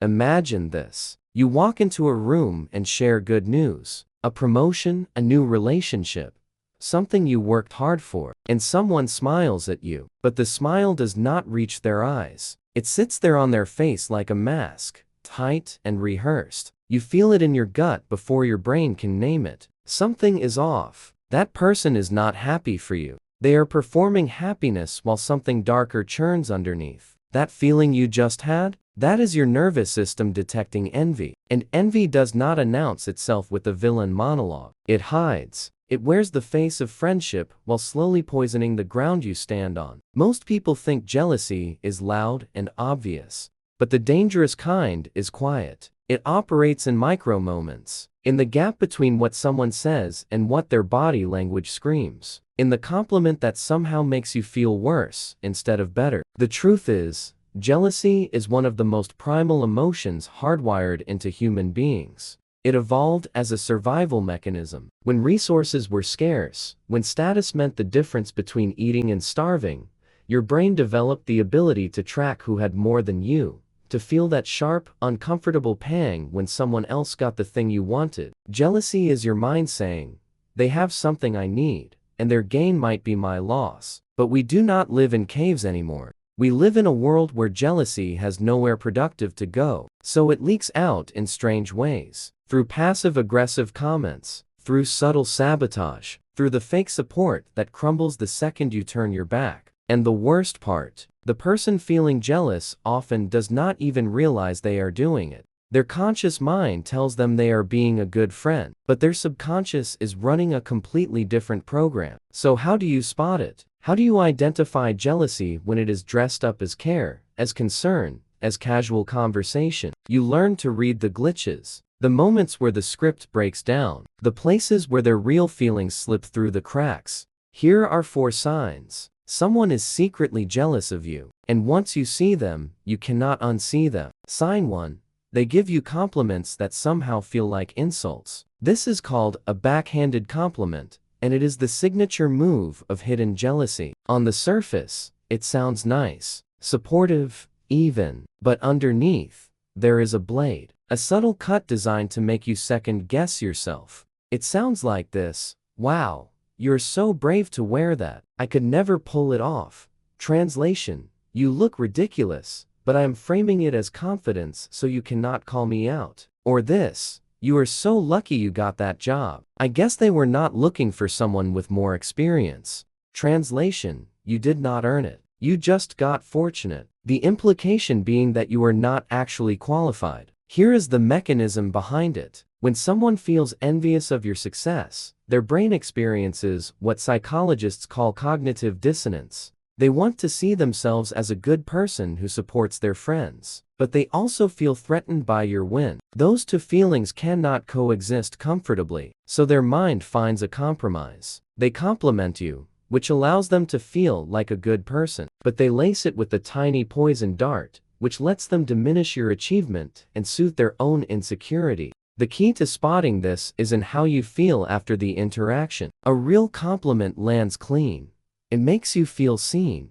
Imagine this. You walk into a room and share good news, a promotion, a new relationship, something you worked hard for, and someone smiles at you, but the smile does not reach their eyes. It sits there on their face like a mask, tight and rehearsed. You feel it in your gut before your brain can name it. Something is off. That person is not happy for you. They are performing happiness while something darker churns underneath. That feeling you just had? That is your nervous system detecting envy. And envy does not announce itself with a villain monologue. It hides. It wears the face of friendship while slowly poisoning the ground you stand on. Most people think jealousy is loud and obvious. But the dangerous kind is quiet. It operates in micro moments, in the gap between what someone says and what their body language screams, in the compliment that somehow makes you feel worse instead of better. The truth is, jealousy is one of the most primal emotions hardwired into human beings. It evolved as a survival mechanism. When resources were scarce, when status meant the difference between eating and starving, your brain developed the ability to track who had more than you, to feel that sharp, uncomfortable pang when someone else got the thing you wanted. Jealousy is your mind saying, they have something I need, and their gain might be my loss. But we do not live in caves anymore. We live in a world where jealousy has nowhere productive to go, so it leaks out in strange ways. Through passive-aggressive comments, through subtle sabotage, through the fake support that crumbles the second you turn your back. And the worst part, the person feeling jealous often does not even realize they are doing it. Their conscious mind tells them they are being a good friend, but their subconscious is running a completely different program. So how do you spot it? How do you identify jealousy when it is dressed up as care, as concern, as casual conversation? You learn to read the glitches, the moments where the script breaks down, the places where their real feelings slip through the cracks. Here are 4 signs. Someone is secretly jealous of you, and once you see them, you cannot unsee them. Sign 1. They give you compliments that somehow feel like insults. This is called a backhanded compliment, and it is the signature move of hidden jealousy. On the surface, it sounds nice, supportive, even, but underneath, there is a blade, a subtle cut designed to make you second-guess yourself. It sounds like this: wow, you're so brave to wear that. I could never pull it off. Translation: you look ridiculous, but I am framing it as confidence so you cannot call me out. Or this: you are so lucky you got that job. I guess they were not looking for someone with more experience. Translation: you did not earn it. You just got fortunate. The implication being that you are not actually qualified. Here is the mechanism behind it. When someone feels envious of your success, their brain experiences what psychologists call cognitive dissonance. They want to see themselves as a good person who supports their friends, but they also feel threatened by your win. Those 2 feelings cannot coexist comfortably, so their mind finds a compromise. They compliment you, which allows them to feel like a good person, but they lace it with a tiny poison dart, which lets them diminish your achievement and soothe their own insecurity. The key to spotting this is in how you feel after the interaction. A real compliment lands clean. It makes you feel seen,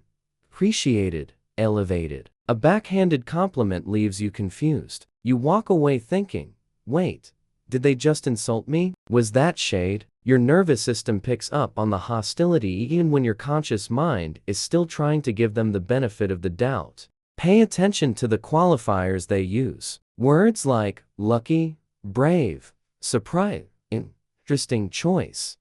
appreciated, elevated. A backhanded compliment leaves you confused. You walk away thinking, wait, did they just insult me? Was that shade? Your nervous system picks up on the hostility even when your conscious mind is still trying to give them the benefit of the doubt. Pay attention to the qualifiers they use. Words like lucky, brave, surprise, interesting choice.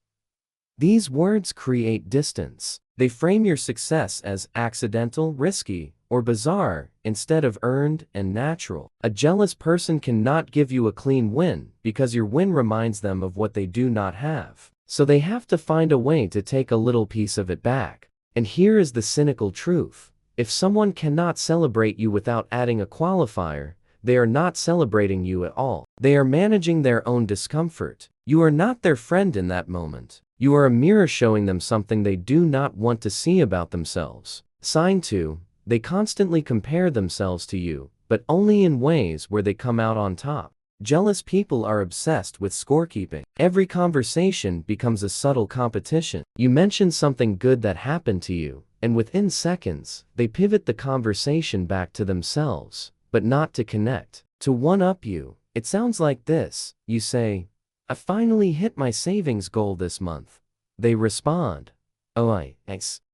These words create distance. They frame your success as accidental, risky, or bizarre, instead of earned and natural. A jealous person cannot give you a clean win because your win reminds them of what they do not have. So they have to find a way to take a little piece of it back. And here is the cynical truth. If someone cannot celebrate you without adding a qualifier, they are not celebrating you at all. They are managing their own discomfort. You are not their friend in that moment. You are a mirror showing them something they do not want to see about themselves. Sign 2. They constantly compare themselves to you, but only in ways where they come out on top. Jealous people are obsessed with scorekeeping. Every conversation becomes a subtle competition. You mention something good that happened to you, and within seconds, they pivot the conversation back to themselves, but not to connect. To one-up you, it sounds like this. You say, "I finally hit my savings goal this month." They respond, "Oh,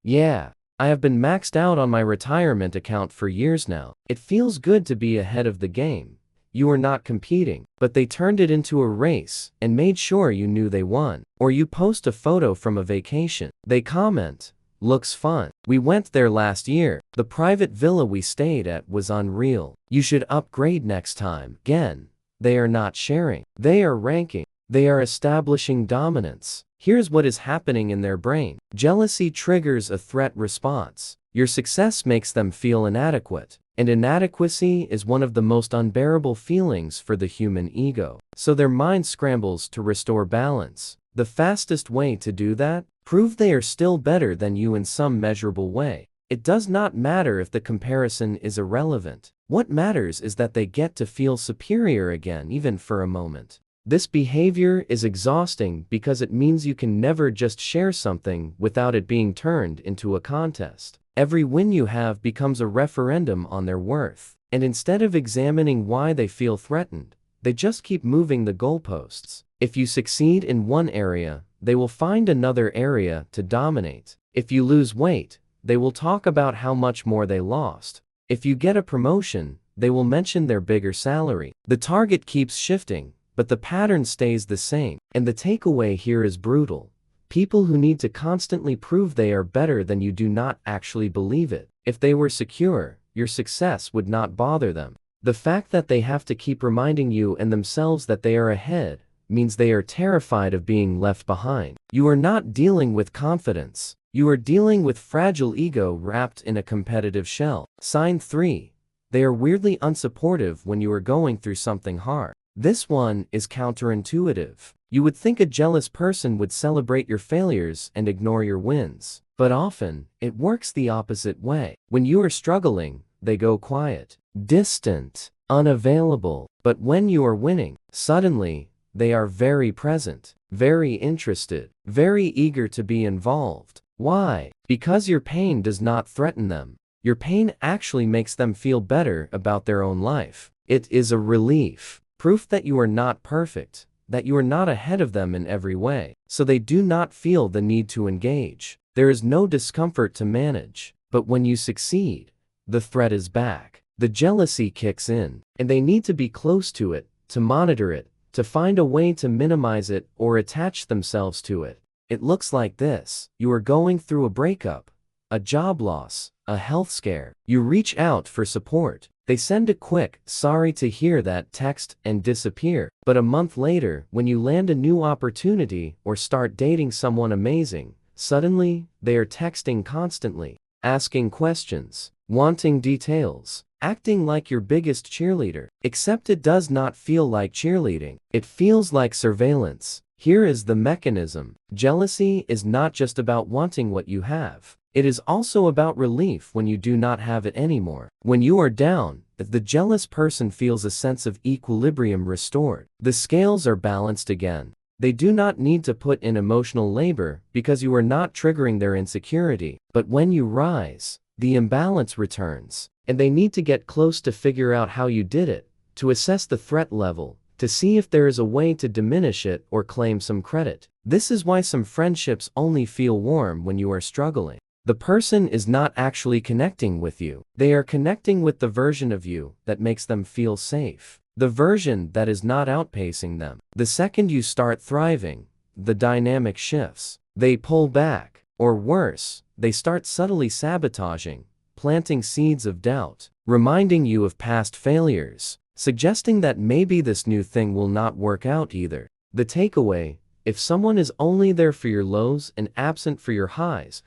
yeah. I have been maxed out on my retirement account for years now. It feels good to be ahead of the game." You are not competing, but they turned it into a race and made sure you knew they won. Or you post a photo from a vacation. They comment, "Looks fun. We went there last year. The private villa we stayed at was unreal. You should upgrade next time." Again, they are not sharing. They are ranking. They are establishing dominance. Here's what is happening in their brain. Jealousy triggers a threat response. Your success makes them feel inadequate. And inadequacy is one of the most unbearable feelings for the human ego. So their mind scrambles to restore balance. The fastest way to do that? Prove they are still better than you in some measurable way. It does not matter if the comparison is irrelevant. What matters is that they get to feel superior again, even for a moment. This behavior is exhausting because it means you can never just share something without it being turned into a contest. Every win you have becomes a referendum on their worth. And instead of examining why they feel threatened, they just keep moving the goalposts. If you succeed in one area, they will find another area to dominate. If you lose weight, they will talk about how much more they lost. If you get a promotion, they will mention their bigger salary. The target keeps shifting, but the pattern stays the same. And the takeaway here is brutal. People who need to constantly prove they are better than you do not actually believe it. If they were secure, your success would not bother them. The fact that they have to keep reminding you and themselves that they are ahead means they are terrified of being left behind. You are not dealing with confidence. You are dealing with fragile ego wrapped in a competitive shell. Sign 3. They are weirdly unsupportive when you are going through something hard. This one is counterintuitive. You would think a jealous person would celebrate your failures and ignore your wins. But often, it works the opposite way. When you are struggling, they go quiet, distant, unavailable. But when you are winning, suddenly, they are very present, very interested, very eager to be involved. Why? Because your pain does not threaten them. Your pain actually makes them feel better about their own life. It is a relief. Proof that you are not perfect, that you are not ahead of them in every way. So they do not feel the need to engage. There is no discomfort to manage. But when you succeed, the threat is back. The jealousy kicks in, and they need to be close to it, to monitor it, to find a way to minimize it or attach themselves to it. It looks like this. You are going through a breakup, a job loss, a health scare. You reach out for support. They send a quick, "Sorry to hear that" text and disappear. But a month later, when you land a new opportunity or start dating someone amazing, suddenly, they are texting constantly, asking questions, wanting details, acting like your biggest cheerleader. Except it does not feel like cheerleading. It feels like surveillance. Here is the mechanism. Jealousy is not just about wanting what you have. It is also about relief when you do not have it anymore. When you are down, the jealous person feels a sense of equilibrium restored. The scales are balanced again. They do not need to put in emotional labor because you are not triggering their insecurity. But when you rise, the imbalance returns. And they need to get close to figure out how you did it, to assess the threat level, to see if there is a way to diminish it or claim some credit. This is why some friendships only feel warm when you are struggling. The person is not actually connecting with you. They are connecting with the version of you that makes them feel safe. The version that is not outpacing them. The second you start thriving, the dynamic shifts. They pull back, or worse, they start subtly sabotaging, planting seeds of doubt, reminding you of past failures, suggesting that maybe this new thing will not work out either. The takeaway: if someone is only there for your lows and absent for your highs,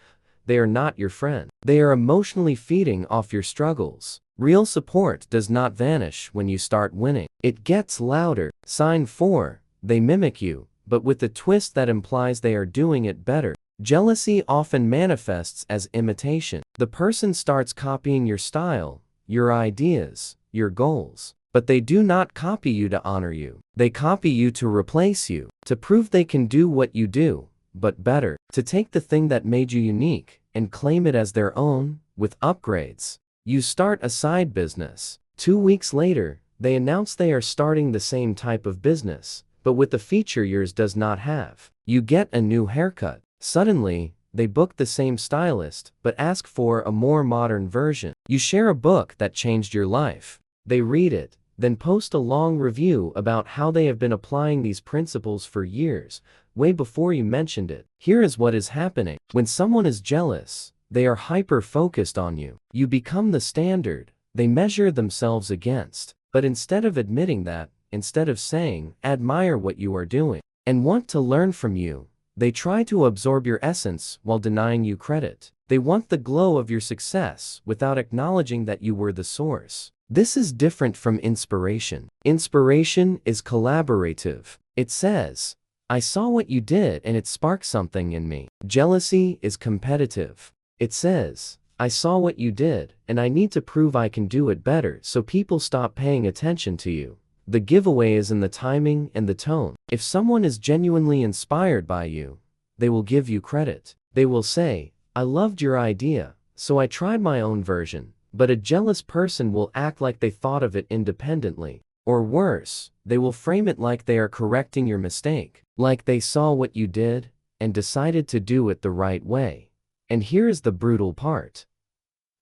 they are not your friend. They are emotionally feeding off your struggles. Real support does not vanish when you start winning. It gets louder. Sign 4. They mimic you, but with the twist that implies they are doing it better. Jealousy often manifests as imitation. The person starts copying your style, your ideas, your goals. But they do not copy you to honor you. They copy you to replace you, to prove they can do what you do, but better, to take the thing that made you unique and claim it as their own, with upgrades. You start a side business. 2 weeks later, They announce they are starting the same type of business, but with the feature yours does not have. You get a new haircut. Suddenly, they book the same stylist, but ask for a more modern version. You share a book that changed your life. They read it, then post a long review about how they have been applying these principles for years, way before you mentioned it. Here is what is happening. When someone is jealous, they are hyper-focused on you. You become the standard they measure themselves against. But instead of admitting that, instead of saying, admire what you are doing, and want to learn from you, they try to absorb your essence while denying you credit. They want the glow of your success without acknowledging that you were the source. This is different from inspiration. Inspiration is collaborative. It says, I saw what you did and it sparked something in me. Jealousy is competitive. It says, I saw what you did, and I need to prove I can do it better so people stop paying attention to you. The giveaway is in the timing and the tone. If someone is genuinely inspired by you, they will give you credit. They will say, I loved your idea, so I tried my own version. But a jealous person will act like they thought of it independently. Or worse, they will frame it like they are correcting your mistake, like they saw what you did and decided to do it the right way. And here is the brutal part.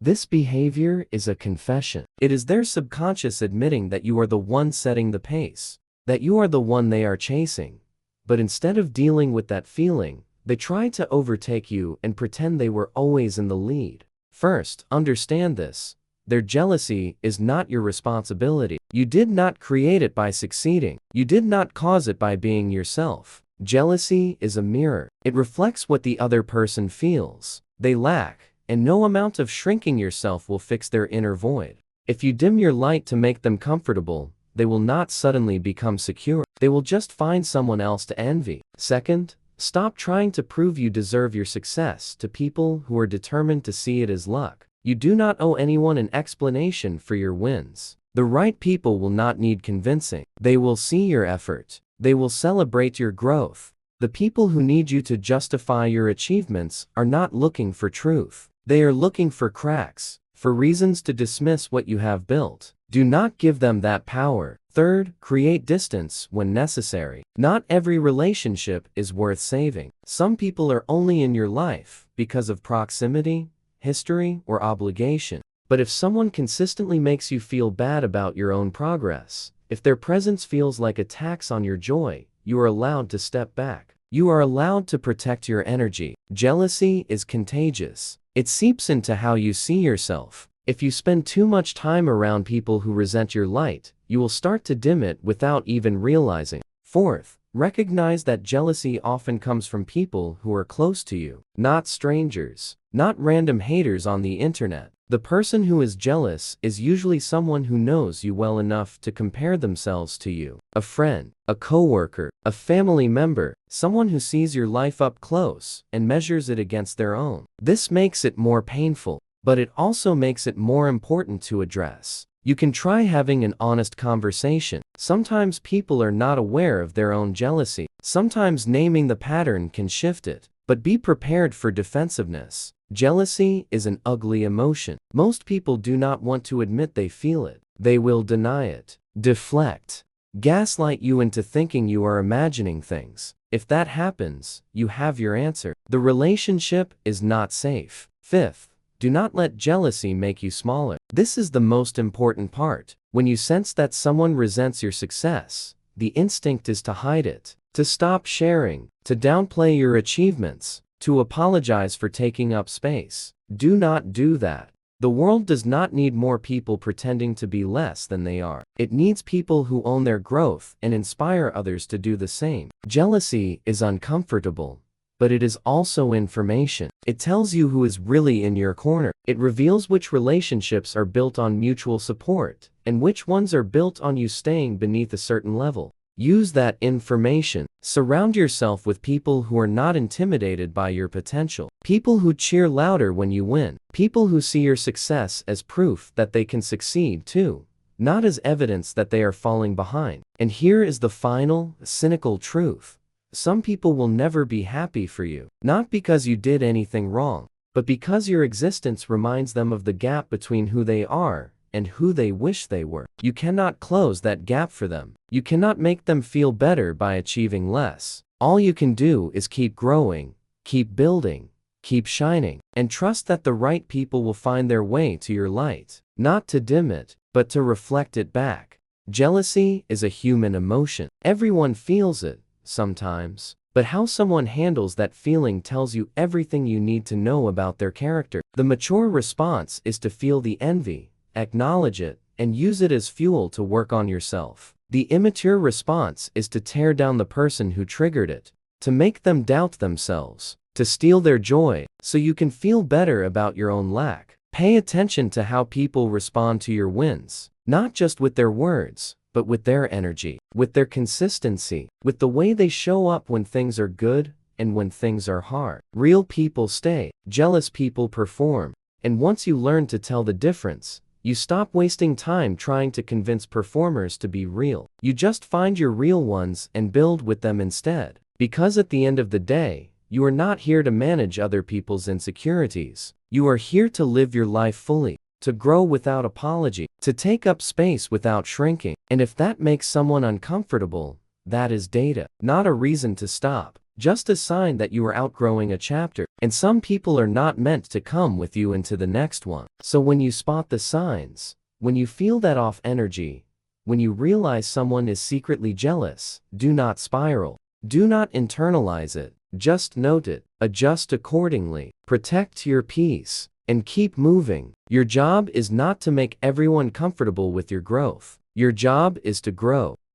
This behavior is a confession. It is their subconscious admitting that you are the one setting the pace, that you are the one they are chasing. But instead of dealing with that feeling, they try to overtake you and pretend they were always in the lead. First, understand this. Their jealousy is not your responsibility. You did not create it by succeeding. You did not cause it by being yourself. Jealousy is a mirror. It reflects what the other person feels they lack. And no amount of shrinking yourself will fix their inner void. If you dim your light to make them comfortable, they will not suddenly become secure. They will just find someone else to envy. Second, stop trying to prove you deserve your success to people who are determined to see it as luck. You do not owe anyone an explanation for your wins. The right people will not need convincing. They will see your effort. They will celebrate your growth. The people who need you to justify your achievements are not looking for truth. They are looking for cracks, for reasons to dismiss what you have built. Do not give them that power. Third, create distance when necessary. Not every relationship is worth saving. Some people are only in your life because of proximity, history, or obligation. But if someone consistently makes you feel bad about your own progress, if their presence feels like a tax on your joy, you are allowed to step back. You are allowed to protect your energy. Jealousy is contagious. It seeps into how you see yourself. If you spend too much time around people who resent your light, you will start to dim it without even realizing. Fourth, recognize that jealousy often comes from people who are close to you, not strangers, not random haters on the internet. The person who is jealous is usually someone who knows you well enough to compare themselves to you. A friend, a coworker, a family member, someone who sees your life up close and measures it against their own. This makes it more painful, but it also makes it more important to address. You can try having an honest conversation. Sometimes people are not aware of their own jealousy. Sometimes naming the pattern can shift it, but be prepared for defensiveness. Jealousy is an ugly emotion. Most people do not want to admit they feel it. They will deny it, deflect, gaslight you into thinking you are imagining things. If that happens, you have your answer. The relationship is not safe. Fifth, do not let jealousy make you smaller. This is the most important part. When you sense that someone resents your success, the instinct is to hide it, to stop sharing, to downplay your achievements, to apologize for taking up space. Do not do that. The world does not need more people pretending to be less than they are. It needs people who own their growth and inspire others to do the same. Jealousy is uncomfortable, but it is also information. It tells you who is really in your corner. It reveals which relationships are built on mutual support and which ones are built on you staying beneath a certain level. Use that information. Surround yourself with people who are not intimidated by your potential. People who cheer louder when you win. People who see your success as proof that they can succeed too, not as evidence that they are falling behind. And here is the final, cynical truth. Some people will never be happy for you, not because you did anything wrong, but because your existence reminds them of the gap between who they are and who they wish they were. You cannot close that gap for them. You cannot make them feel better by achieving less. All you can do is keep growing, keep building, keep shining, and trust that the right people will find their way to your light, not to dim it, but to reflect it back. Jealousy is a human emotion. Everyone feels it, sometimes. But how someone handles that feeling tells you everything you need to know about their character. The mature response is to feel the envy, acknowledge it, and use it as fuel to work on yourself. The immature response is to tear down the person who triggered it, to make them doubt themselves, to steal their joy, so you can feel better about your own lack. Pay attention to how people respond to your wins, not just with their words, but with their energy, with their consistency, with the way they show up when things are good and when things are hard. Real people stay, jealous people perform, and once you learn to tell the difference, you stop wasting time trying to convince performers to be real. You just find your real ones and build with them instead. Because at the end of the day, you are not here to manage other people's insecurities. You are here to live your life fully, to grow without apology, to take up space without shrinking. And if that makes someone uncomfortable, that is data, not a reason to stop, just a sign that you are outgrowing a chapter. And some people are not meant to come with you into the next one. So when you spot the signs, when you feel that off energy, when you realize someone is secretly jealous, do not spiral. Do not internalize it, just note it, adjust accordingly, protect your peace, and keep moving. Your job is not to make everyone comfortable with your growth. Your job is to grow.